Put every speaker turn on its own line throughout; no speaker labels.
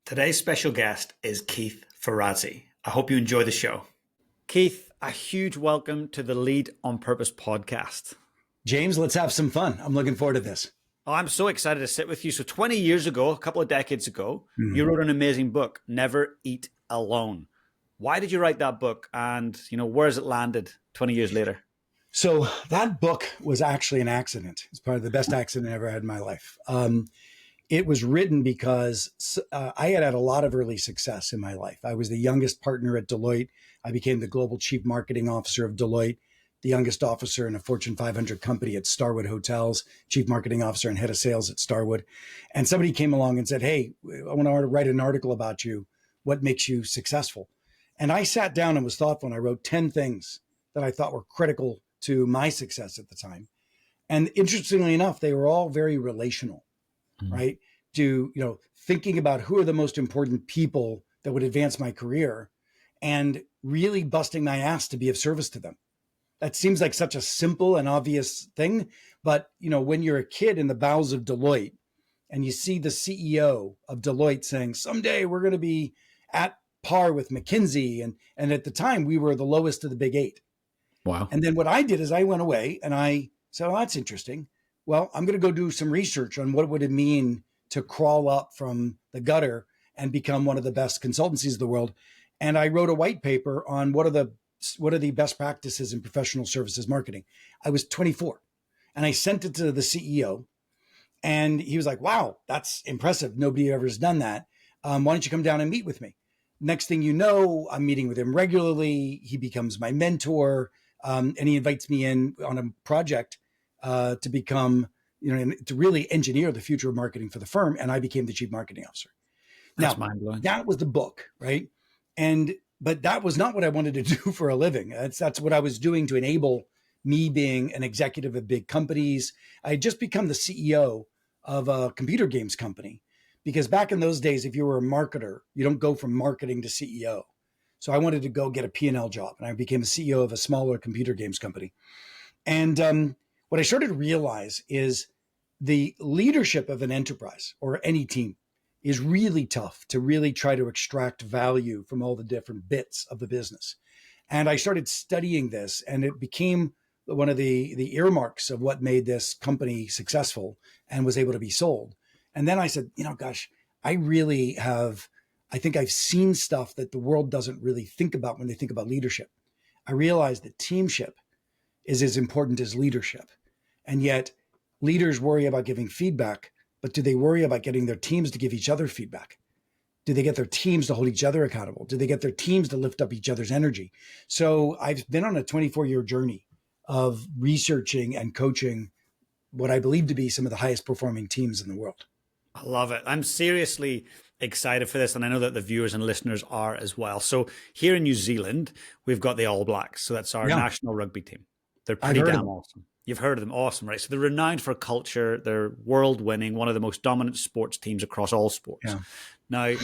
Today's special guest is Keith Ferrazzi. I hope you enjoy the show. Keith, a huge welcome to the Lead on Purpose podcast.
James, let's have some fun. I'm looking forward to this.
Oh, I'm so excited to sit with you. So 20 years ago, a couple of decades ago, you wrote an amazing book, Never Eat Alone. Why did you write that book? And, where has it landed 20 years later?
So that book was actually an accident. It's probably the best accident I ever had in my life. It was written because I had a lot of early success in my life. I was the youngest partner at Deloitte. I became the global chief marketing officer of Deloitte, the youngest officer in a Fortune 500 company at Starwood Hotels, chief marketing officer and head of sales at Starwood. And somebody came along and said, "Hey, I want to write an article about you. What makes you successful?" And I sat down and was thoughtful, and I wrote 10 things that I thought were critical to my success at the time. And interestingly enough, they were all very relational. Right? Thinking about who are the most important people that would advance my career and really busting my ass to be of service to them. That seems like such a simple and obvious thing. But, when you're a kid in the bowels of Deloitte and you see the CEO of Deloitte saying, someday we're going to be at par with McKinsey. And at the time we were the lowest of the big eight.
Wow.
And then what I did is I went away and I said, "Oh, that's interesting. Well, I'm going to go do some research on what would it mean to crawl up from the gutter and become one of the best consultancies of the world." And I wrote a white paper on what are the best practices in professional services marketing. I was 24 and I sent it to the CEO and he was like, "Wow, that's impressive. Nobody ever has done that. Why don't you come down and meet with me?" Next thing you know, I'm meeting with him regularly. He becomes my mentor and he invites me in on a project to become, to really engineer the future of marketing for the firm. And I became the chief marketing officer.
That's
Now,
mind-blowing.
that was the book, right? But that was not what I wanted to do for a living. That's what I was doing to enable me being an executive of big companies. I had just become the CEO of a computer games company because back in those days, if you were a marketer, you don't go from marketing to CEO. So I wanted to go get a P&L job and I became a CEO of a smaller computer games company. And what I started to realize is the leadership of an enterprise or any team is really tough to really try to extract value from all the different bits of the business. And I started studying this and it became one of the earmarks of what made this company successful and was able to be sold. And then I said, gosh, I think I've seen stuff that the world doesn't really think about when they think about leadership. I realized that teamship is as important as leadership. And yet leaders worry about giving feedback, but do they worry about getting their teams to give each other feedback? Do they get their teams to hold each other accountable? Do they get their teams to lift up each other's energy? So I've been on a 24-year journey of researching and coaching what I believe to be some of the highest performing teams in the world.
I love it. I'm seriously excited for this, and I know that the viewers and listeners are as well. So here in New Zealand, we've got the All Blacks. So that's our national rugby team. They're pretty damn awesome. You've heard of them. Awesome, right? So they're renowned for culture. They're world-winning, one of the most dominant sports teams across all sports. Yeah. Now,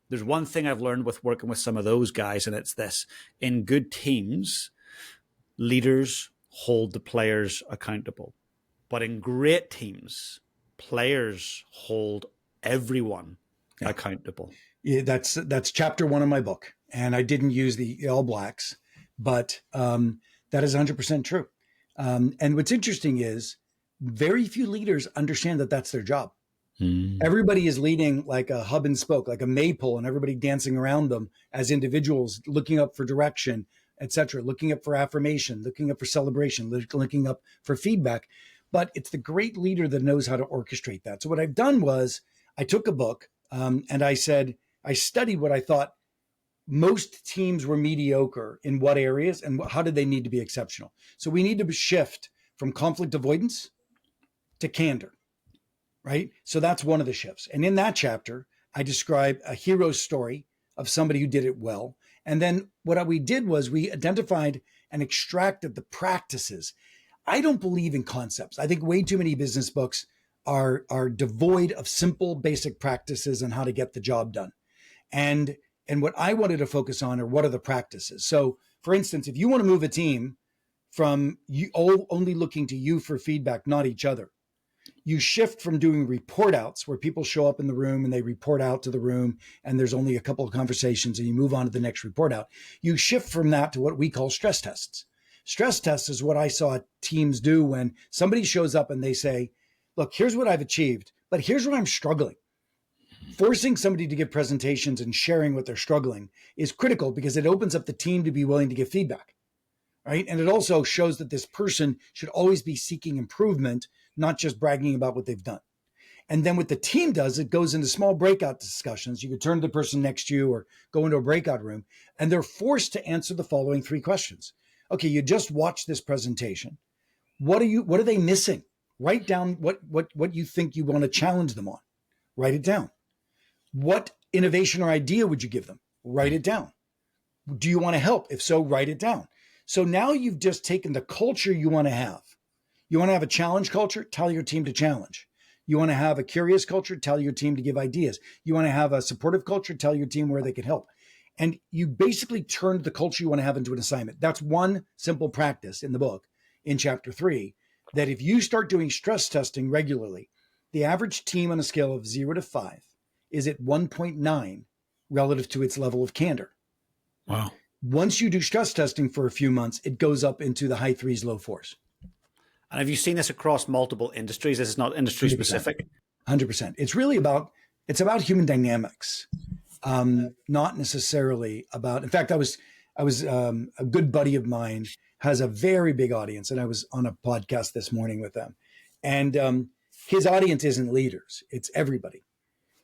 there's one thing I've learned with working with some of those guys, and it's this. In good teams, leaders hold the players accountable. But in great teams, players hold everyone accountable.
Yeah, that's chapter 1 of my book. And I didn't use the All Blacks, but that is 100% true. And what's interesting is very few leaders understand that that's their job. Everybody is leading like a hub and spoke, like a maypole, and everybody dancing around them as individuals, looking up for direction, etc., looking up for affirmation, looking up for celebration, looking up for feedback. But it's the great leader that knows how to orchestrate that. So what I've done was I took a book and I studied what I thought most teams were mediocre in what areas and how did they need to be exceptional. So we need to shift from conflict avoidance to candor, right? So that's one of the shifts. And in that chapter, I describe a hero story of somebody who did it well. And then what we did was we identified and extracted the practices. I don't believe in concepts. I think way too many business books are devoid of simple, basic practices on how to get the job done. And what I wanted to focus on are what are the practices. So for instance, if you want to move a team from you only looking to you for feedback, not each other, you shift from doing report outs where people show up in the room and they report out to the room and there's only a couple of conversations and you move on to the next report out. You shift from that to what we call stress tests. Stress tests is what I saw teams do when somebody shows up and they say, look, here's what I've achieved, but here's where I'm struggling. Forcing somebody to give presentations and sharing what they're struggling is critical because it opens up the team to be willing to give feedback, right? And it also shows that this person should always be seeking improvement, not just bragging about what they've done. And then what the team does, it goes into small breakout discussions. You could turn to the person next to you or go into a breakout room, and they're forced to answer the following 3 questions. Okay, you just watched this presentation. What are they missing? Write down what you think you want to challenge them on. Write it down. What innovation or idea would you give them? Write it down. Do you want to help? If so, write it down. So now you've just taken the culture you want to have. You want to have a challenge culture? Tell your team to challenge. You want to have a curious culture? Tell your team to give ideas. You want to have a supportive culture? Tell your team where they can help. And you basically turned the culture you want to have into an assignment. That's one simple practice in the book in chapter 3, that if you start doing stress testing regularly, the average team on a scale of 0 to 5 is at 1.9 relative to its level of candor.
Wow.
Once you do stress testing for a few months, it goes up into the high 3s, low 4s.
And have you seen this across multiple industries? This is not industry specific.
100%. It's really about human dynamics. Not necessarily about, in fact, I was a good buddy of mine has a very big audience. And I was on a podcast this morning with them, and his audience isn't leaders, it's everybody.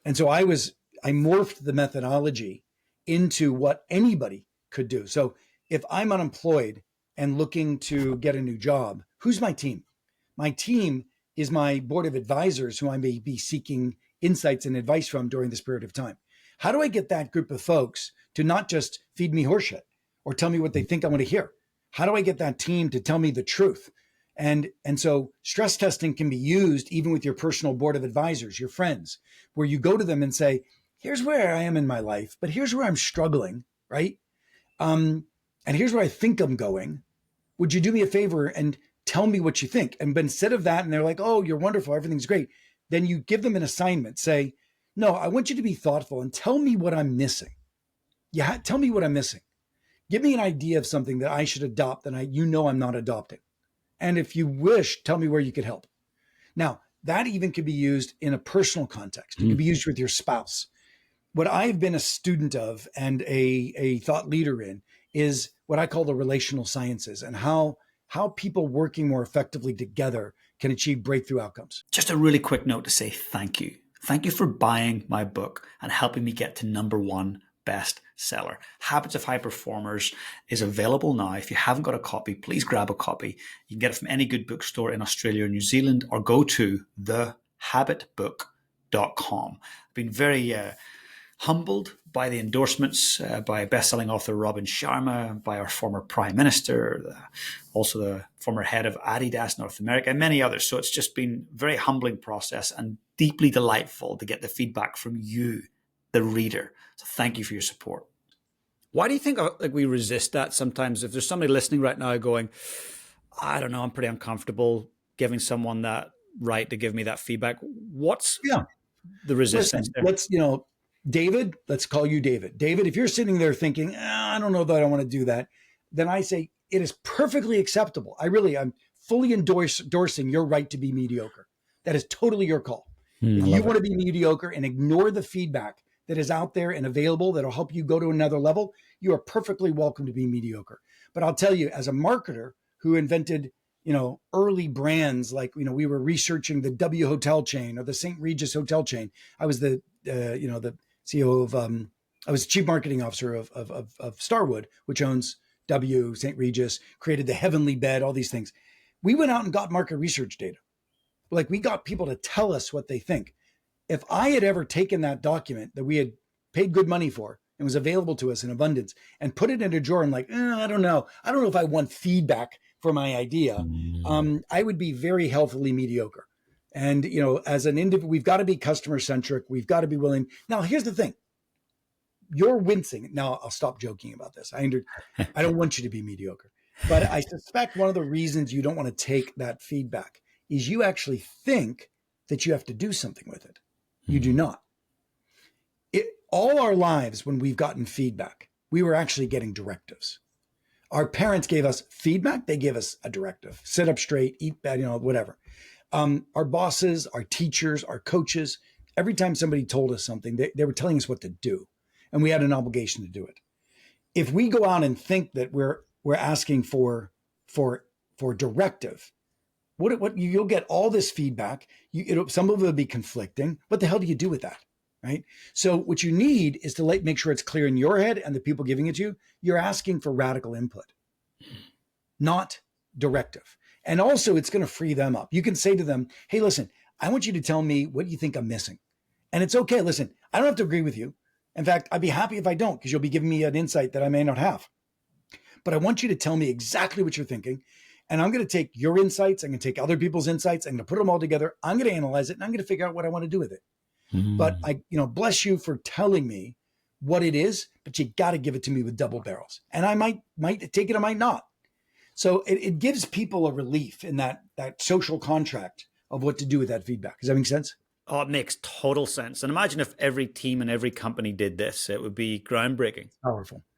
And so I morphed the methodology into what anybody could do. So if I'm unemployed and looking to get a new job, who's my team? My team is my board of advisors who I may be seeking insights and advice from during this period of time. How do I get that group of folks to not just feed me horseshit or tell me what they think I want to hear? How do I get that team to tell me the truth? And so stress testing can be used even with your personal board of advisors, your friends, where you go to them and say, here's where I am in my life, but here's where I'm struggling, right? And here's where I think I'm going. Would you do me a favor and tell me what you think? And instead of that, and they're like, oh, you're wonderful, everything's great. Then you give them an assignment, say, no, I want you to be thoughtful and tell me what I'm missing. Yeah, tell me what I'm missing. Give me an idea of something that I should adopt that I'm not adopting. And if you wish, tell me where you could help. Now, that even could be used in a personal context. It could be used with your spouse. What I've been a student of and a thought leader in is what I call the relational sciences and how people working more effectively together can achieve breakthrough outcomes.
Just a really quick note to say thank you. Thank you for buying my book and helping me get to #1 bestseller. Habits of High Performers is available now. If you haven't got a copy, please grab a copy. You can get it from any good bookstore in Australia or New Zealand, or go to thehabitbook.com. I've been very humbled by the endorsements by best-selling author Robin Sharma, by our former Prime Minister, also the former head of Adidas North America, and many others. So it's just been a very humbling process and deeply delightful to get the feedback from you, the reader. So thank you for your support. Why do you think we resist that sometimes? If there's somebody listening right now going, I don't know, I'm pretty uncomfortable giving someone that right to give me that feedback. What's the resistance there?
David, let's call you David. David, if you're sitting there thinking, I don't know that I want to do that, then I say it is perfectly acceptable. I'm fully endorsing your right to be mediocre. That is totally your call. If you want to be mediocre and ignore the feedback that is out there and available that'll help you go to another level, you are perfectly welcome to be mediocre. But I'll tell you, as a marketer who invented, early brands, like, we were researching the W hotel chain or the St. Regis hotel chain. I was the CEO of, I was chief marketing officer of Starwood, which owns W, St. Regis, created the Heavenly Bed, all these things. We went out and got market research data. Like, we got people to tell us what they think. If I had ever taken that document that we had paid good money for and was available to us in abundance and put it in a drawer and I don't know if I want feedback for my idea, I would be very healthily mediocre. And, as an individual, we've got to be customer centric. We've got to be willing. Now, here's the thing. You're wincing. Now, I'll stop joking about this. I don't want you to be mediocre, but I suspect one of the reasons you don't want to take that feedback is you actually think that you have to do something with it. You do not. All our lives, when we've gotten feedback, we were actually getting directives. Our parents gave us feedback. They gave us a directive: sit up straight, eat bad, whatever. Our bosses, our teachers, our coaches, every time somebody told us something, they were telling us what to do, and we had an obligation to do it. If we go out and think that we're asking for directive, what you'll get all this feedback. Some of it will be conflicting. What the hell do you do with that? Right. So what you need is to make sure it's clear in your head and the people giving it to you. You're asking for radical input, not directive. And also it's going to free them up. You can say to them, hey, listen, I want you to tell me what you think I'm missing. And it's okay. Listen, I don't have to agree with you. In fact, I'd be happy if I don't, because you'll be giving me an insight that I may not have. But I want you to tell me exactly what you're thinking. And I'm going to take your insights. I'm going to take other people's insights. I'm going to put them all together. I'm going to analyze it, and I'm going to figure out what I want to do with it. But I, bless you for telling me what it is, but you got to give it to me with double barrels. And I might take it, I might not. So it gives people a relief in that social contract of what to do with that feedback. Does that make sense?
Oh, it makes total sense. And imagine if every team and every company did this, it would be groundbreaking.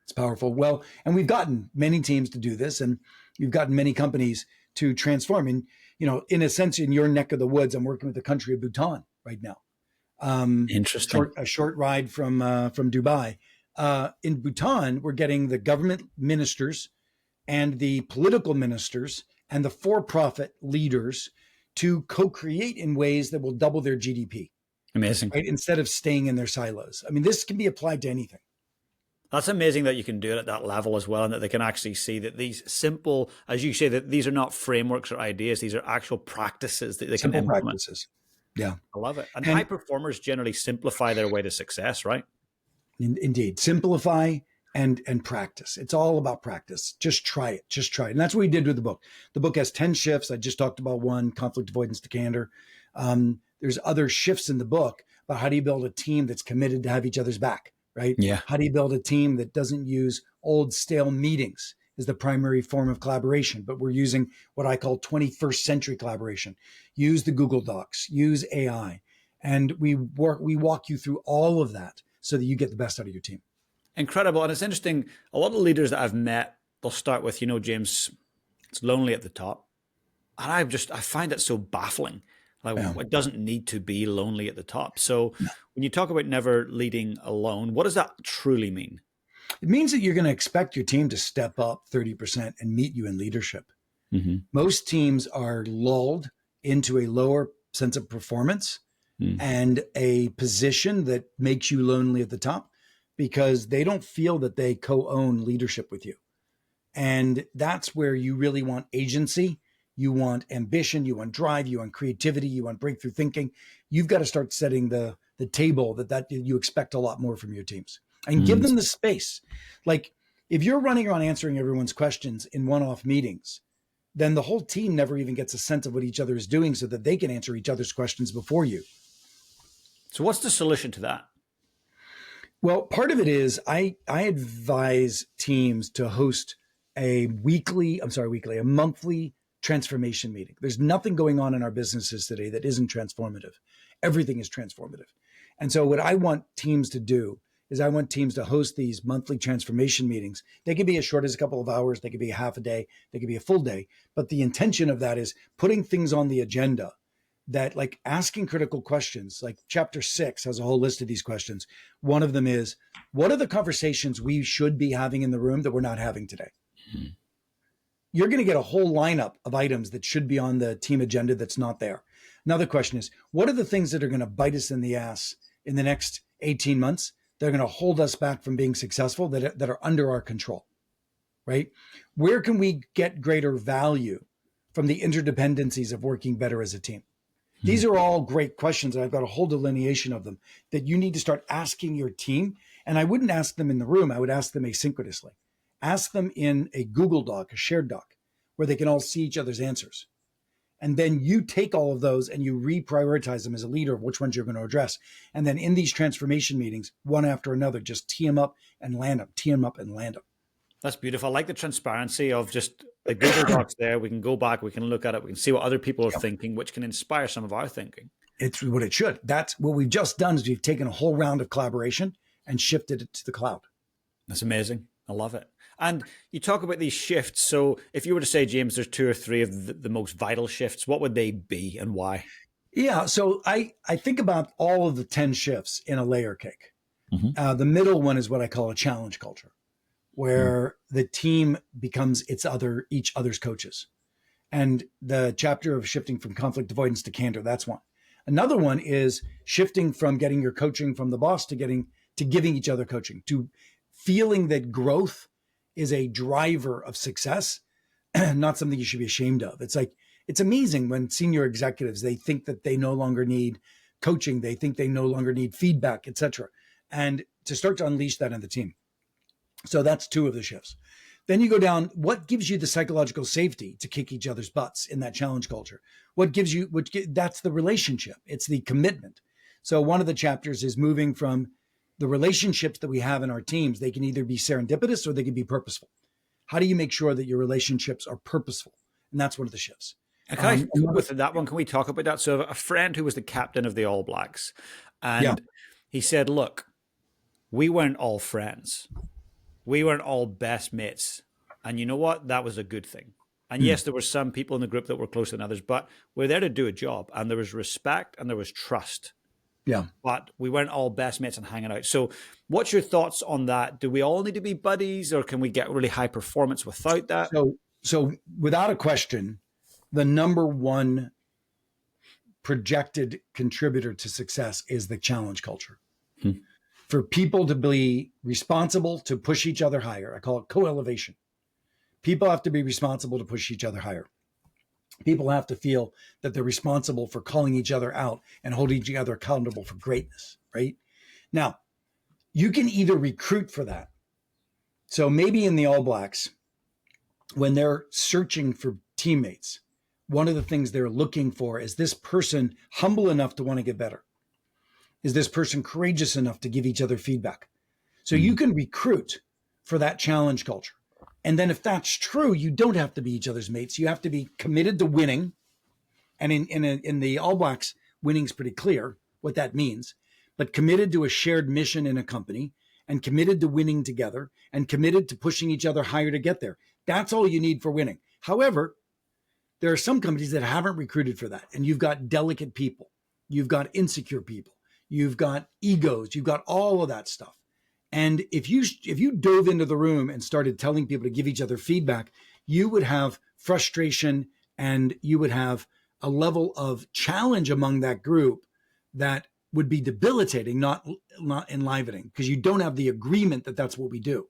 It's powerful. Well, and we've gotten many teams to do this, and we've gotten many companies to transform. And, in a sense, in your neck of the woods, I'm working with the country of Bhutan right now.
Interesting.
A short ride from Dubai. In Bhutan, we're getting the government ministers and the political ministers and the for-profit leaders to co-create in ways that will double their GDP.
Amazing.
Right? Instead of staying in their silos. I mean, this can be applied to anything.
That's amazing that you can do it at that level as well, and that they can actually see that these simple, as you say, that these are not frameworks or ideas. These are actual practices that they can implement.
Practices. Yeah.
I love it. And high performers generally simplify their way to success, right?
Indeed. Simplify and practice. It's all about practice. Just try it. And that's what we did with the book. The book has 10 shifts. I just talked about one: conflict avoidance to candor. There's other shifts in the book about how do you build a team that's committed to have each other's back, right?
Yeah.
How do you build a team that doesn't use old stale meetings is the primary form of collaboration, but we're using what I call 21st century collaboration. Use the Google Docs, use AI, and we walk you through all of that so that you get the best out of your team.
Incredible. And it's interesting. A lot of leaders that I've met, they'll start with, James, it's lonely at the top. And I find it so baffling. It doesn't need to be lonely at the top. So when you talk about never leading alone, what does that truly mean?
It means that you're going to expect your team to step up 30% and meet you in leadership.
Mm-hmm.
Most teams are lulled into a lower sense of performance and a position that makes you lonely at the top because they don't feel that they co-own leadership with you. And that's where you really want agency. You want ambition, you want drive, you want creativity, you want breakthrough thinking. You've got to start setting the table that you expect a lot more from your teams. And give them the space. Like if you're running around answering everyone's questions in one-off meetings, then the whole team never even gets a sense of what each other is doing so that they can answer each other's questions before you.
So what's the solution to that?
Well, part of it is I advise teams to host a monthly transformation meeting. There's nothing going on in our businesses today that isn't transformative. Everything is transformative. And so what I want teams to do is I want teams to host these monthly transformation meetings. They can be as short as a couple of hours. They could be a half a day. They could be a full day. But the intention of that is putting things on the agenda that, like asking critical questions. Like chapter 6 has a whole list of these questions. One of them is, what are the conversations we should be having in the room that we're not having today? Mm-hmm. You're going to get a whole lineup of items that should be on the team agenda that's not there. Another question is, what are the things that are going to bite us in the ass in the next 18 months? They're going to hold us back from being successful that are under our control, right? Where can we get greater value from the interdependencies of working better as a team? These are all great questions, and I've got a whole delineation of them that you need to start asking your team. And I wouldn't ask them in the room. I would ask them asynchronously. Ask them in a Google Doc, a shared doc, where they can all see each other's answers. And then you take all of those and you reprioritize them as a leader of which ones you're going to address. And then in these transformation meetings, one after another, just tee them up and land them, tee them up and land them.
That's beautiful. I like the transparency of just the Google Docs there. We can go back, we can look at it, we can see what other people are thinking, which can inspire some of our thinking.
It's what it should. That's what we've just done is we've taken a whole round of collaboration and shifted it to the cloud.
That's amazing. I love it. And you talk about these shifts. So if you were to say, James, there's two or three of the most vital shifts, what would they be and why?
Yeah. So I think about all of the 10 shifts in a layer cake. The middle one is what I call a challenge culture, where the team becomes each other's coaches. And the chapter of shifting from conflict avoidance to Candour, that's one. Another one is shifting from getting your coaching from the boss to giving each other coaching, to feeling that growth is a driver of success, not something you should be ashamed of. It's amazing when senior executives, they think that they no longer need coaching. They think they no longer need feedback, etc. And to start to unleash that in the team. So that's two of the shifts. Then you go down, what gives you the psychological safety to kick each other's butts in that challenge culture? That's the relationship. It's the commitment. So one of the chapters is moving from the relationships that we have in our teams. They can either be serendipitous or they can be purposeful. How do you make sure that your relationships are purposeful? And that's one of the shifts.
And with that one, can we talk about that? So a friend who was the captain of the All Blacks, and he said, look, we weren't all friends. We weren't all best mates. And you know what? That was a good thing. And yes, there were some people in the group that were closer than others, but we're there to do a job. And there was respect and there was trust.
Yeah.
But we weren't all best mates and hanging out. So what's your thoughts on that? Do we all need to be buddies, or can we get really high performance without that?
So without a question, the number one projected contributor to success is the challenge culture. For people to be responsible to push each other higher. I call it co-elevation. People have to be responsible to push each other higher. People have to feel that they're responsible for calling each other out and holding each other accountable for greatness, right? Now, you can either recruit for that. So maybe in the All Blacks, when they're searching for teammates, one of the things they're looking for is this person humble enough to want to get better? Is this person courageous enough to give each other feedback? So you can recruit for that challenge culture. And then if that's true, you don't have to be each other's mates. You have to be committed to winning. And in the All Blacks, winning is pretty clear what that means, but committed to a shared mission in a company, and committed to winning together, and committed to pushing each other higher to get there. That's all you need for winning. However, there are some companies that haven't recruited for that. And you've got delicate people. You've got insecure people. You've got egos. You've got all of that stuff. And if you dove into the room and started telling people to give each other feedback, you would have frustration and you would have a level of challenge among that group that would be debilitating, not enlivening, because you don't have the agreement that that's what we do.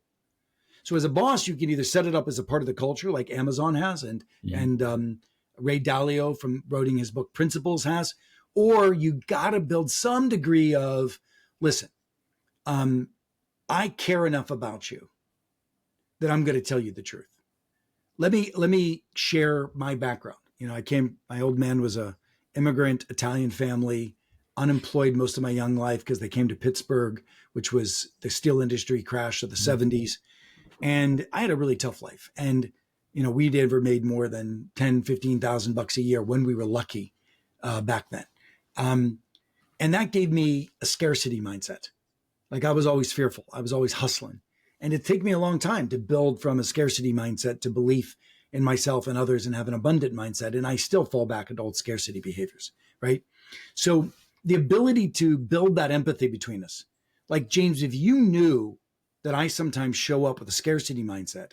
So as a boss, you can either set it up as a part of the culture like Amazon has and Ray Dalio from writing his book Principles has, or you got to build some degree of, listen, I care enough about you that I'm going to tell you the truth. Let me share my background. You know, my old man was a immigrant Italian family, unemployed most of my young life because they came to Pittsburgh, which was the steel industry crash of the 70s. And I had a really tough life. And, you know, we never made more than $10,000-15,000 a year when we were lucky back then. And that gave me a scarcity mindset. Like I was always fearful. I was always hustling. And it took me a long time to build from a scarcity mindset to belief in myself and others and have an abundant mindset. And I still fall back into old scarcity behaviors, right? So the ability to build that empathy between us, like James, if you knew that I sometimes show up with a scarcity mindset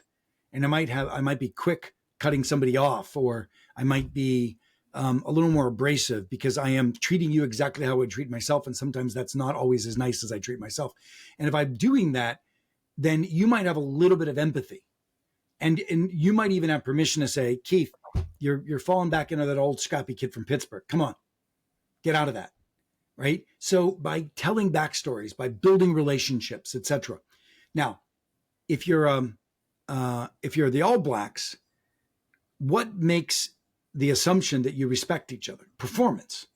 and I might be quick cutting somebody off, or I might be a little more abrasive because I am treating you exactly how I would treat myself. And sometimes that's not always as nice as I treat myself. And if I'm doing that, then you might have a little bit of empathy. And you might even have permission to say, Keith, you're falling back into that old scrappy kid from Pittsburgh. Come on, get out of that. Right. So by telling backstories, by building relationships, etc. Now, if you're the All Blacks, what makes the assumption that you respect each other? Performance,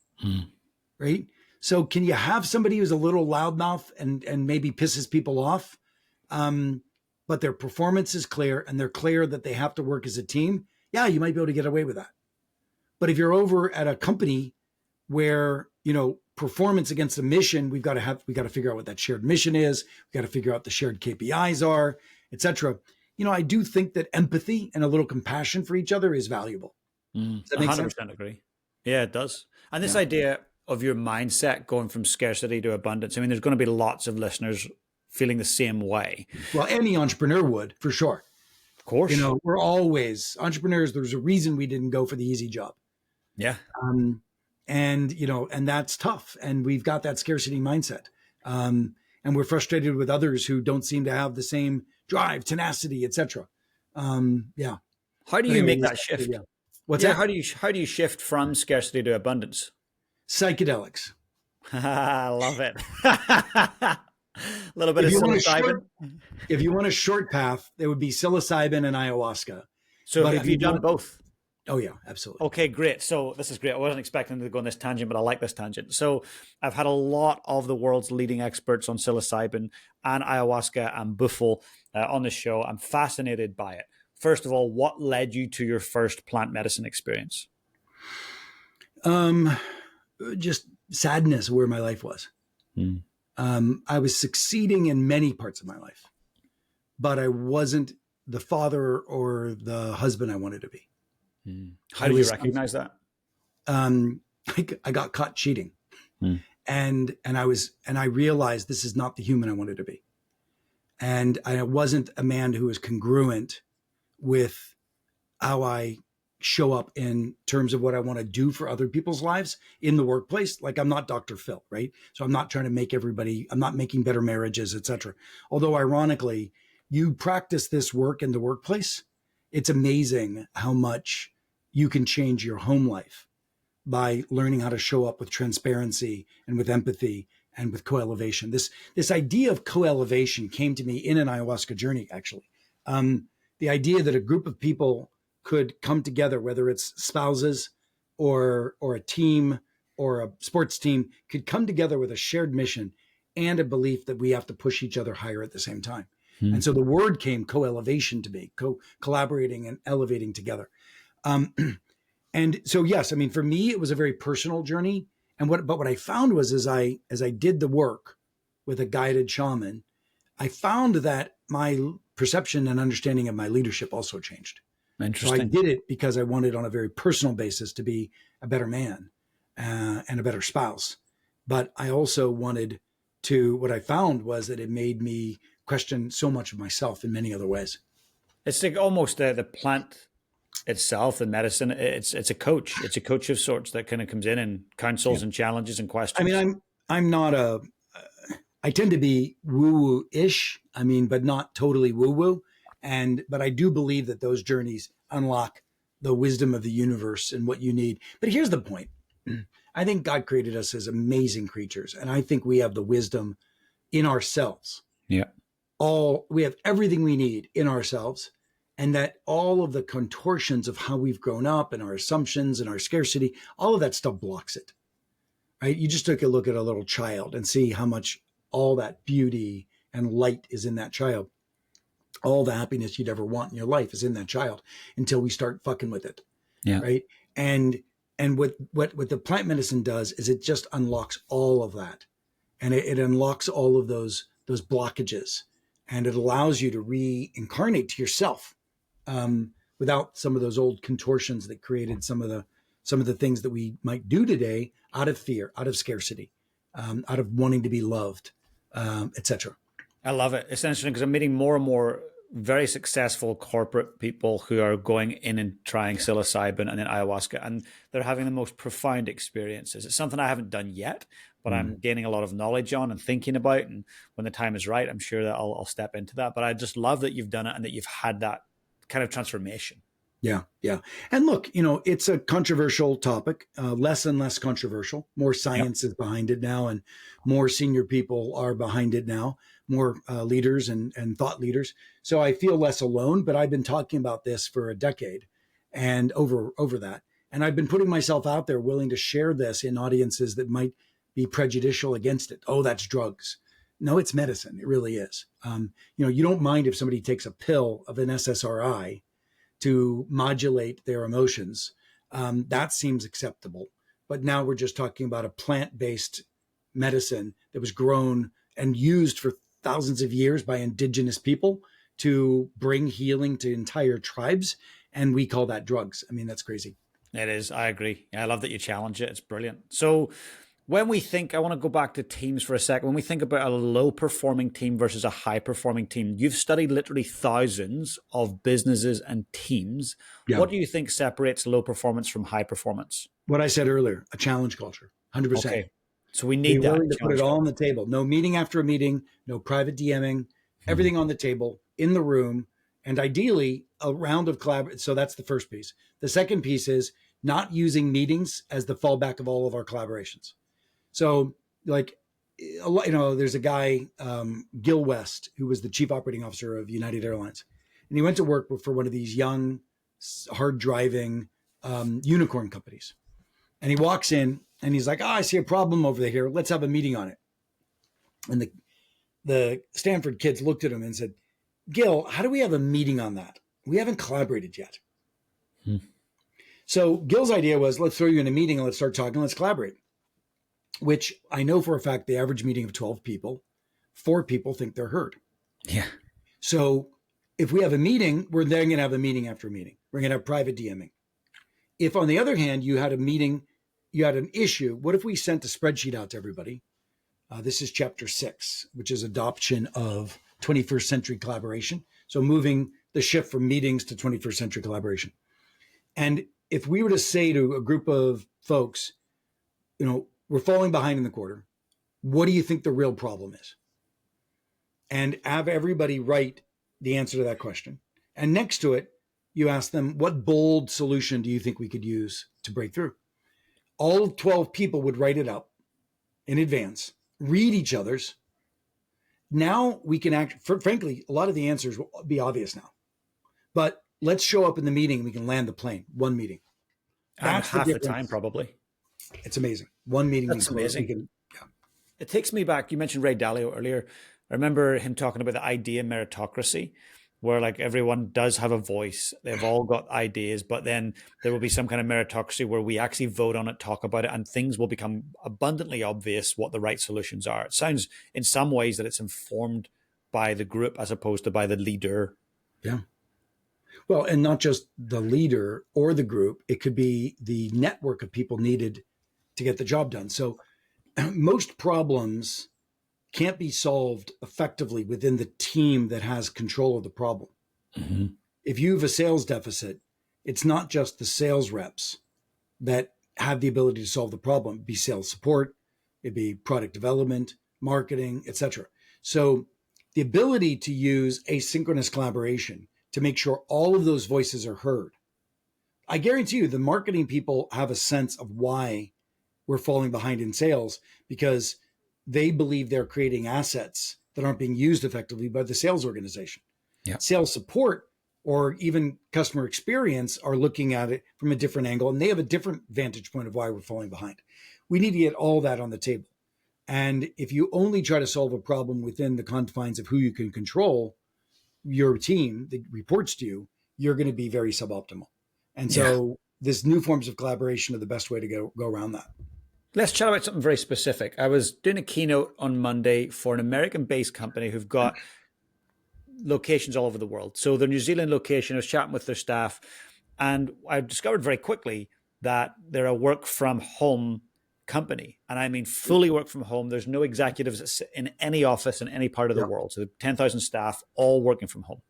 right? So can you have somebody who's a little loudmouth and maybe pisses people off, but their performance is clear and they're clear that they have to work as a team? Yeah, you might be able to get away with that. But if you're over at a company where, performance against the mission, we got to figure out what that shared mission is. We got to figure out the shared KPIs are, et cetera. I do think that empathy and a little compassion for each other is valuable. Does that make
100%
sense?
agree. Yeah, it does. And this idea of your mindset going from scarcity to abundance, I mean, there's going to be lots of listeners feeling the same way.
Well, any entrepreneur would, for sure.
Of course.
We're always entrepreneurs. There's a reason we didn't go for the easy job.
Yeah.
And that's tough. And we've got that scarcity mindset. And we're frustrated with others who don't seem to have the same drive, tenacity, et cetera.
How do you make that shift?
Yeah. What's that?
How do you shift from scarcity to abundance?
Psychedelics.
I love it. A little bit of psilocybin.
If you want a short path, there would be psilocybin and ayahuasca.
So have you done both?
Oh, yeah, absolutely.
Okay, great. So this is great. I wasn't expecting to go on this tangent, but I like this tangent. So I've had a lot of the world's leading experts on psilocybin and ayahuasca and buffel on the show. I'm fascinated by it. First of all, what led you to your first plant medicine experience?
Just sadness where my life was. I was succeeding in many parts of my life, but I wasn't the father or the husband I wanted to be.
How do you recognize that?
I got caught cheating, and I realized this is not the human I wanted to be, and I wasn't a man who was congruent with how I show up in terms of what I want to do for other people's lives in the workplace. Like, I'm not Dr. Phil, right? So I'm not trying to make I'm not making better marriages, et cetera. Although ironically, you practice this work in the workplace, it's amazing how much you can change your home life by learning how to show up with transparency and with empathy and with co-elevation. This idea of co-elevation came to me in an ayahuasca journey, actually. The idea that a group of people could come together, whether it's spouses or a team or a sports team, could come together with a shared mission and a belief that we have to push each other higher at the same time. And so the word came co-elevation to me, collaborating and elevating together. And so, yes, I mean, for me, it was a very personal journey. But what I found was as I did the work with a guided shaman, I found that my perception and understanding of my leadership also changed.
Interesting.
So I did it because I wanted on a very personal basis to be a better man and a better spouse. But I also wanted what I found was that it made me question so much of myself in many other ways.
It's like almost the plant itself, the medicine. It's a coach. It's a coach of sorts that kind of comes in and counsels and challenges and questions.
I mean, I'm not I tend to be woo-woo-ish. I mean, but not totally woo-woo. But I do believe that those journeys unlock the wisdom of the universe and what you need. But here's the point. I think God created us as amazing creatures. And I think we have the wisdom in ourselves.
Yeah.
We have everything we need in ourselves. And that all of the contortions of how we've grown up and our assumptions and our scarcity, all of that stuff blocks it, right? You just take a look at a little child and see how much all that beauty and light is in that child. All the happiness you'd ever want in your life is in that child until we start fucking with it.
Yeah.
Right. And what the plant medicine does is it just unlocks all of that. And it unlocks all of those blockages, and it allows you to reincarnate to yourself without some of those old contortions that created some of the things that we might do today out of fear, out of scarcity, out of wanting to be loved, etc.
I love it. It's interesting because I'm meeting more and more very successful corporate people who are going in and trying psilocybin and then ayahuasca, and they're having the most profound experiences. It's something I haven't done yet, but I'm gaining a lot of knowledge on and thinking about. And when the time is right, I'm sure that I'll step into that. But I just love that you've done it and that you've had that kind of transformation.
Yeah. Yeah. And look, it's a controversial topic, less and less controversial. More science is behind it now, and more senior people are behind it now, more leaders and thought leaders. So I feel less alone, but I've been talking about this for a decade and over that. And I've been putting myself out there willing to share this in audiences that might be prejudicial against it. Oh, that's drugs. No, it's medicine. It really is. You don't mind if somebody takes a pill of an SSRI to modulate their emotions. That seems acceptable. but now we're just talking about a plant-based medicine that was grown and used for thousands of years by indigenous people to bring healing to entire tribes. And we call that drugs. I mean, that's crazy.
It is. I agree. I love that you challenge it. It's brilliant. So when we think, I want to go back to teams for a second. When we think about a low performing team versus a high performing team, you've studied literally thousands of businesses and teams. Yeah. What do you think separates low performance from high performance?
What I said earlier, a challenge culture, 100%. Okay.
So we need that.
Willing to put it all on the table. No meeting after a meeting, no private DMing, everything on the table, in the room, and ideally a round of collaboration. So that's the first piece. The second piece is not using meetings as the fallback of all of our collaborations. So like, there's a guy, Gil West, who was the chief operating officer of United Airlines. And he went to work for one of these young, hard driving unicorn companies. And he walks in and he's like, I see a problem over here. Let's have a meeting on it. And the Stanford kids looked at him and said, Gil, how do we have a meeting on that? We haven't collaborated yet. So Gil's idea was, let's throw you in a meeting and let's start talking. Let's collaborate. Which I know for a fact, the average meeting of 12 people, 4 people think they're heard.
Yeah.
So if we have a meeting, we're then going to have a meeting after meeting. We're going to have private DMing. If on the other hand, you had a meeting, you had an issue, what if we sent a spreadsheet out to everybody? This is chapter 6, which is adoption of 21st century collaboration. So moving the shift from meetings to 21st century collaboration. And if we were to say to a group of folks, we're falling behind in the quarter, what do you think the real problem is? And have everybody write the answer to that question. And next to it, you ask them, what bold solution do you think we could use to break through? All 12 people would write it up in advance, read each other's. Now we can frankly, a lot of the answers will be obvious now. But let's show up in the meeting and we can land the plane, one meeting.
That's half the time, probably.
It's amazing. One meeting.
That's amazing. It takes me back. You mentioned Ray Dalio earlier. I remember him talking about the idea meritocracy, where like everyone does have a voice. They've all got ideas, but then there will be some kind of meritocracy where we actually vote on it, talk about it, and things will become abundantly obvious what the right solutions are. It sounds in some ways that it's informed by the group as opposed to by the leader.
Yeah. Well, and not just the leader or the group, it could be the network of people needed to get the job done. So most problems can't be solved effectively within the team that has control of the problem. Mm-hmm. If you have a sales deficit, it's not just the sales reps that have the ability to solve the problem. It'd be sales support, it'd be product development, marketing, etc. So the ability to use asynchronous collaboration to make sure all of those voices are heard. I guarantee you the marketing people have a sense of why we're falling behind in sales, because they believe they're creating assets that aren't being used effectively by the sales organization. Yeah. Sales support or even customer experience are looking at it from a different angle, and they have a different vantage point of why we're falling behind. We need to get all that on the table. And if you only try to solve a problem within the confines of who you can control, your team that reports to you, you're going to be very suboptimal. And so this new forms of collaboration are the best way to go around that.
Let's chat about something very specific. I was doing a keynote on Monday for an American-based company who've got locations all over the world. So their New Zealand location, I was chatting with their staff, and I discovered very quickly that they're a work-from-home company. And I mean fully work from home. There's no executives in any office in any part of the world. So 10,000 staff, all working from home.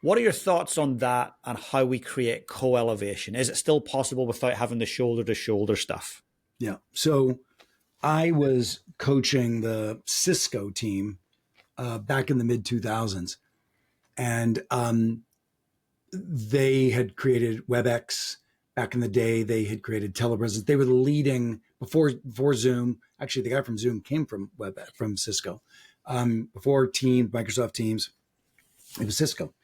What are your thoughts on that and how we create co-elevation? Is it still possible without having the shoulder-to-shoulder stuff?
Yeah. So I was coaching the Cisco team back in the mid-2000s. And they had created WebEx. Back in the day, they had created telepresence. They were the leading, before Zoom. Actually, the guy from Zoom came from Cisco. Before Microsoft Teams, it was Cisco.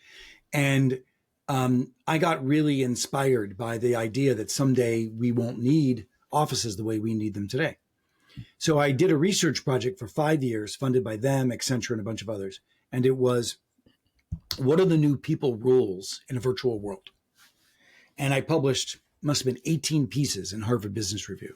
And I got really inspired by the idea that someday we won't need offices the way we need them today. So I did a research project for 5 years, funded by them, Accenture, and a bunch of others. And it was, what are the new people rules in a virtual world? And I published must have been 18 pieces in Harvard Business Review.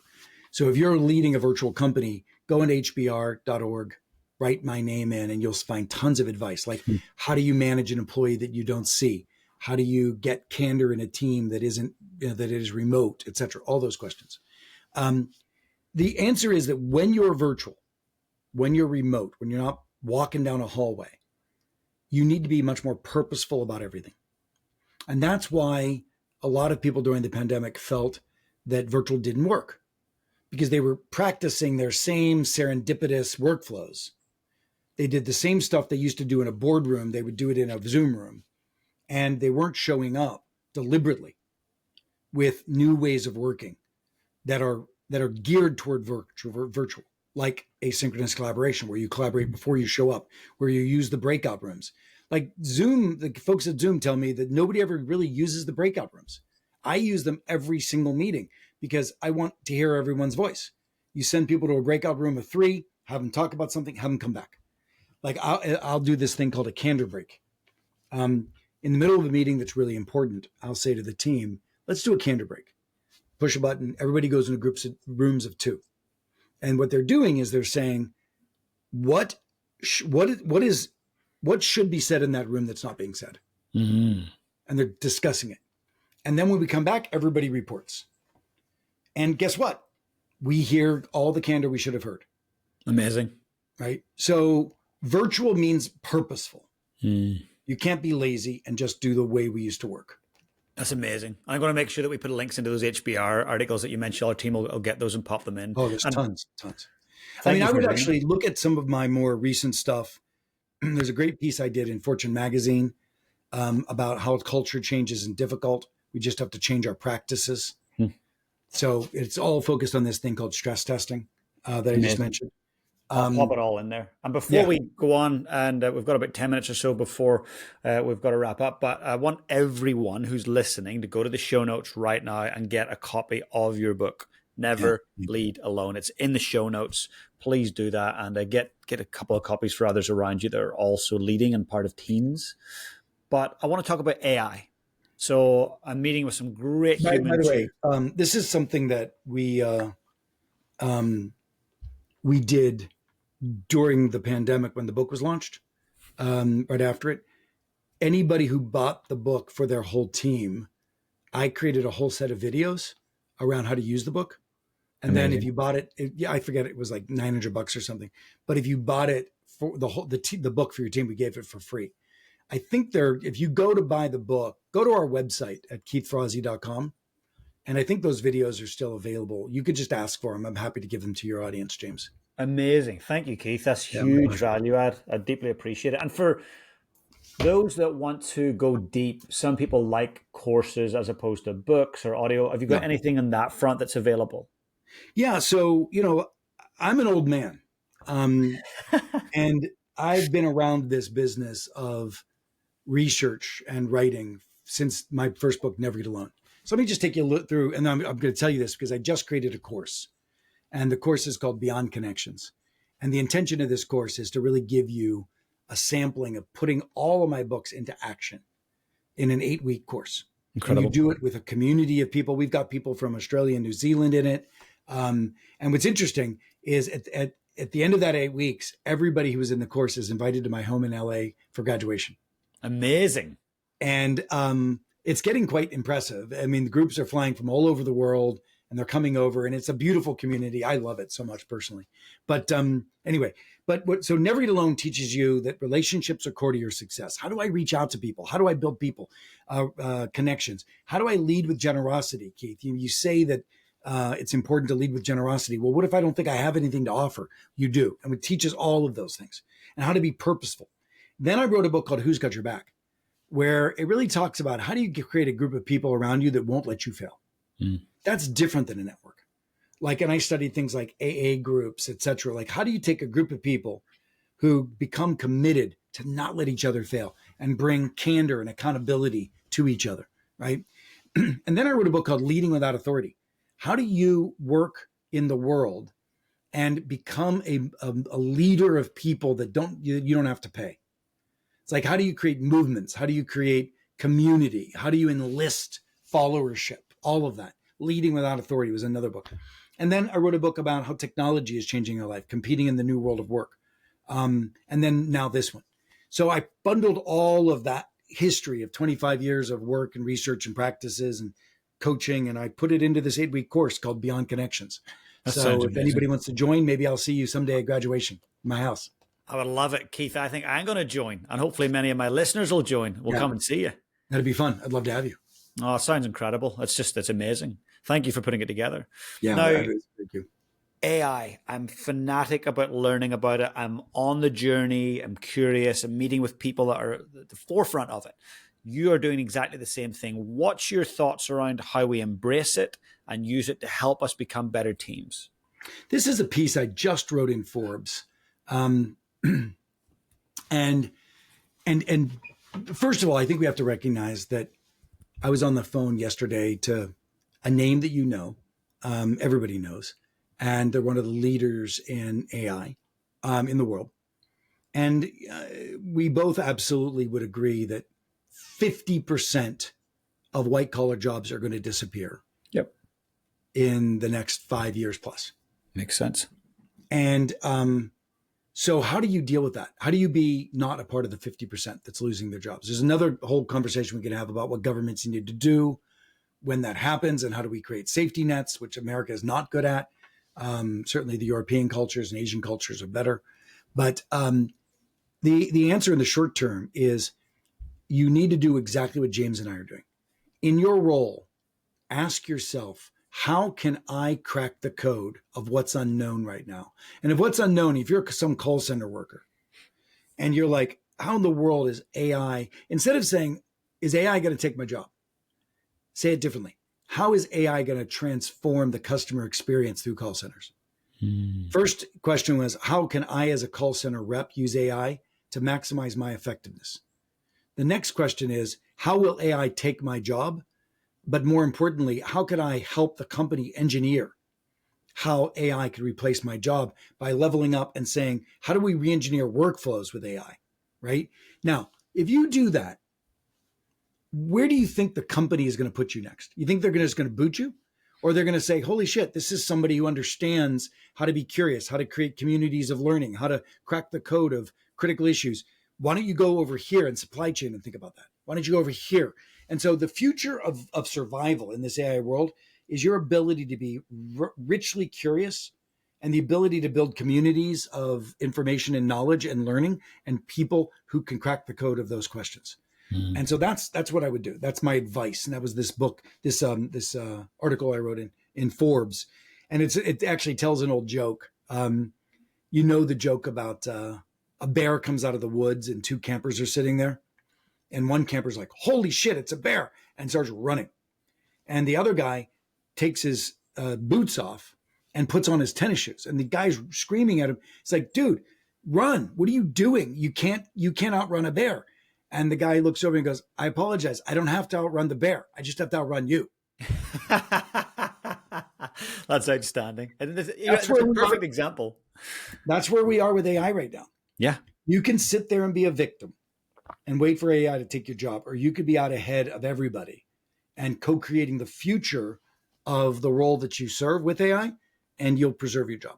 So if you're leading a virtual company, go into hbr.org, write my name in, and you'll find tons of advice. Like, how do you manage an employee that you don't see? How do you get Candour in a team that isn't, that it is remote, et cetera? All those questions. The answer is that when you're virtual, when you're remote, when you're not walking down a hallway, you need to be much more purposeful about everything. And that's why a lot of people during the pandemic felt that virtual didn't work, because they were practicing their same serendipitous workflows. They did the same stuff they used to do in a boardroom. They would do it in a Zoom room, and they weren't showing up deliberately with new ways of working that are geared toward virtual, like asynchronous collaboration, where you collaborate before you show up, where you use the breakout rooms. Like Zoom, the folks at Zoom tell me that nobody ever really uses the breakout rooms. I use them every single meeting because I want to hear everyone's voice. You send people to a breakout room of 3, have them talk about something, have them come back. Like I'll do this thing called a Candour break. In the middle of a meeting that's really important, I'll say to the team, let's do a Candour break. Push a button. Everybody goes into rooms of 2. And what they're doing is they're saying, what should be said in that room that's not being said? Mm-hmm. And they're discussing it. And then when we come back, everybody reports. And guess what? We hear all the Candour we should have heard.
Amazing.
Right? So virtual means purposeful. You can't be lazy and just do the way we used to work.
That's amazing. I'm going to make sure that we put links into those HBR articles that you mentioned. Our team will get those and pop them in.
Oh, there's tons. I mean, I would actually look at some of my more recent stuff. There's a great piece I did in Fortune magazine about how culture change isn't difficult. We just have to change our practices. So it's all focused on this thing called stress testing that I just mentioned.
I'll pop it all in there. And before we go on, and we've got about 10 minutes or so before we've got to wrap up, but I want everyone who's listening to go to the show notes right now and get a copy of your book, Never Lead Alone. It's in the show notes. Please do that, and get a couple of copies for others around you that are also leading and part of teams. But I want to talk about AI. So I'm meeting with some great humans.
By the way, this is something that we did during the pandemic when the book was launched, right after it. Anybody who bought the book for their whole team, I created a whole set of videos around how to use the book. And Amazing. Then if you bought it, I forget, it was like $900 or something. But if you bought it for the book for your team, we gave it for free. I think if you go to buy the book, go to our website at keithferrazzi.com. And I think those videos are still available. You could just ask for them. I'm happy to give them to your audience, James.
Amazing. Thank you, Keith. That's huge value add. I deeply appreciate it. And for those that want to go deep, some people like courses as opposed to books or audio. Have you got anything on that front that's available?
Yeah. So, I'm an old man. And I've been around this business of research and writing since my first book, Never Get Alone. So let me just take you through, and I'm going to tell you this because I just created a course, and the course is called Beyond Connections. And the intention of this course is to really give you a sampling of putting all of my books into action in an 8-week course. Incredible. And you do it with a community of people. We've got people from Australia and New Zealand in it. And what's interesting is at the end of that 8 weeks, everybody who was in the course is invited to my home in LA for graduation.
Amazing.
And it's getting quite impressive. I mean, the groups are flying from all over the world and they're coming over, and it's a beautiful community. I love it so much personally. But anyway, so Never Get Alone teaches you that relationships are core to your success. How do I reach out to people? How do I build people, connections? How do I lead with generosity, Keith? You say that it's important to lead with generosity. Well, what if I don't think I have anything to offer? You do. And it teaches all of those things and how to be purposeful. Then I wrote a book called Who's Got Your Back, where it really talks about how do you create a group of people around you that won't let you fail. That's different than a network. And I studied things like AA groups, et cetera. Like, how do you take a group of people who become committed to not let each other fail and bring candor and accountability to each other, right? And then I wrote a book called Leading Without Authority. How do you work in the world and become a leader of people that you don't have to pay? It's like, how do you create movements? How do you create community? How do you enlist followership all of that. Leading Without Authority was another book. And then I wrote a book about how technology is changing our life, competing in the new world of work. And then now this one. So I bundled all of that history of 25 years of work and research and practices and coaching, and I put it into this 8-week course called Beyond Connections. So if anybody wants to join, maybe I'll see you someday at graduation in my house.
I would love it, Keith. I think I'm going to join, and hopefully many of my listeners will join. We'll come and see you.
That'd be fun. I'd love to have you.
Oh, it sounds incredible. It's amazing. Thank you for putting it together.
Yeah,
now,
thank you.
AI, I'm fanatic about learning about it. I'm on the journey. I'm curious. I'm meeting with people that are at the forefront of it. You are doing exactly the same thing. What's your thoughts around how we embrace it and use it to help us become better teams?
This is a piece I just wrote in Forbes. And first of all, I think we have to recognize that I was on the phone yesterday to a name that you know, everybody knows, and they're one of the leaders in AI in the world. And we both absolutely would agree that 50% of white collar jobs are going to disappear.
Yep.
In the next 5 years plus.
Makes sense.
And so how do you deal with that? How do you be not a part of the 50% that's losing their jobs? There's another whole conversation we can have about what governments need to do when that happens, and how do we create safety nets, which America is not good at. Certainly the European cultures and Asian cultures are better. But the answer in the short term is you need to do exactly what James and I are doing. In your role, ask yourself, how can I crack the code of what's unknown right now? And if what's unknown, if you're some call center worker and you're like, how in the world is AI, instead of saying, is AI going to take my job? Say it differently. How is AI going to transform the customer experience through call centers? First question was, how can I as a call center rep use AI to maximize my effectiveness? The next question is, how will AI take my job? But more importantly, how can I help the company engineer how AI could replace my job by leveling up and saying, how do we re-engineer workflows with AI, right? Now, if you do that, where do you think the company is going to put you next? You think they're just going to boot you? Or they're going to say, holy shit, this is somebody who understands how to be curious, how to create communities of learning, how to crack the code of critical issues. Why don't you go over here in supply chain and think about that? Why don't you go over here? And so the future of survival in this AI world is your ability to be richly curious and the ability to build communities of information and knowledge and learning and people who can crack the code of those questions. And so that's what I would do. That's my advice. And that was this book, this article I wrote in Forbes. And it actually tells an old joke. You know, the joke about a bear comes out of the woods and two campers are sitting there. And one camper's like, holy shit, it's a bear, and starts running. And the other guy takes his boots off and puts on his tennis shoes. And the guy's screaming at him. It's like, dude, run. What are you doing? You can't outrun a bear. And the guy looks over and goes, I apologize. I don't have to outrun the bear. I just have to outrun you.
That's outstanding. And that's a perfect example.
That's where we are with AI right now.
Yeah.
You can sit there and be a victim and wait for AI to take your job, or you could be out ahead of everybody and co-creating the future of the role that you serve with AI, and you'll preserve your job.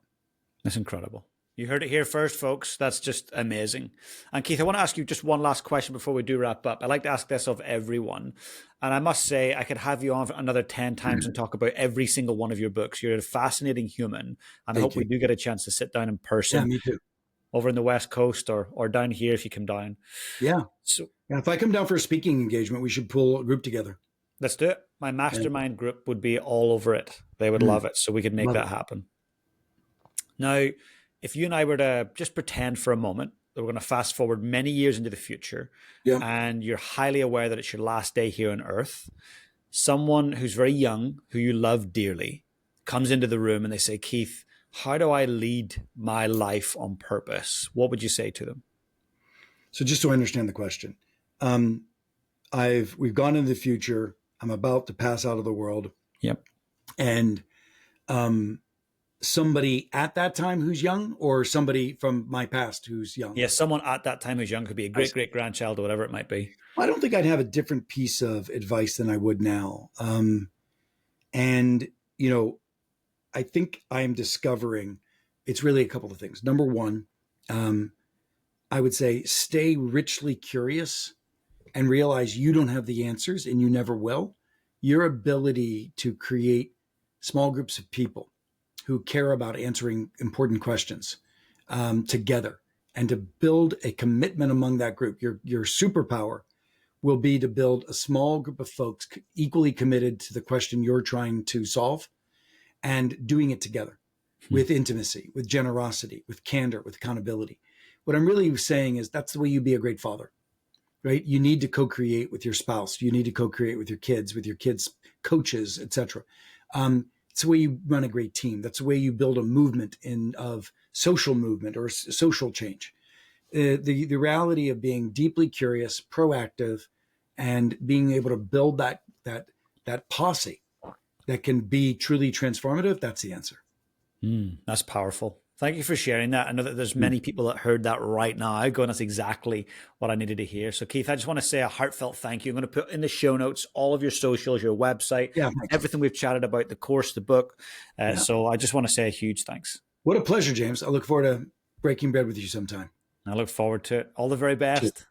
That's incredible. You heard it here first, folks. That's just amazing. And Keith, I want to ask you just one last question before we do wrap up. I like to ask this of everyone. And I must say, I could have you on another 10 times and talk about every single one of your books. You're a fascinating human. And I hope we do get a chance to sit down in person.
Yeah, me too.
Over in the West Coast or down here if you come down.
Yeah. So if I come down for a speaking engagement, we should pull a group together.
Let's do it. My mastermind group would be all over it. They would love it. So we could make that happen. Now, if you and I were to just pretend for a moment that we're going to fast forward many years into the future, and you're highly aware that it's your last day here on Earth, someone who's very young, who you love dearly, comes into the room and they say, Keith, how do I lead my life on purpose? What would you say to them?
So just to understand the question, we've gone into the future. I'm about to pass out of the world.
Yep.
And somebody at that time who's young, or somebody from my past who's young?
Yes, someone at that time who's young, could be a great-great-grandchild or whatever it might be.
I don't think I'd have a different piece of advice than I would now. And, I think I am discovering it's really a couple of things. Number one, I would say stay richly curious and realize you don't have the answers and you never will. Your ability to create small groups of people who care about answering important questions together and to build a commitment among that group. Your superpower will be to build a small group of folks equally committed to the question you're trying to solve and doing it together with intimacy, with generosity, with candor, with accountability. What I'm really saying is that's the way you be a great father, right? You need to co-create with your spouse. You need to co-create with your kids' coaches, etc. It's the way you run a great team. That's the way you build a movement of social movement or social change. The reality of being deeply curious, proactive, and being able to build that posse that can be truly transformative. That's the answer.
That's powerful. Thank you for sharing that. I know that there's many people that heard that right now going, that's exactly what I needed to hear. So Keith, I just want to say a heartfelt thank you. I'm going to put in the show notes all of your socials, your website, everything we've chatted about, the course, the book. So I just want to say a huge thanks.
What a pleasure, James. I look forward to breaking bread with you sometime.
I look forward to it. All the very best. Cheers.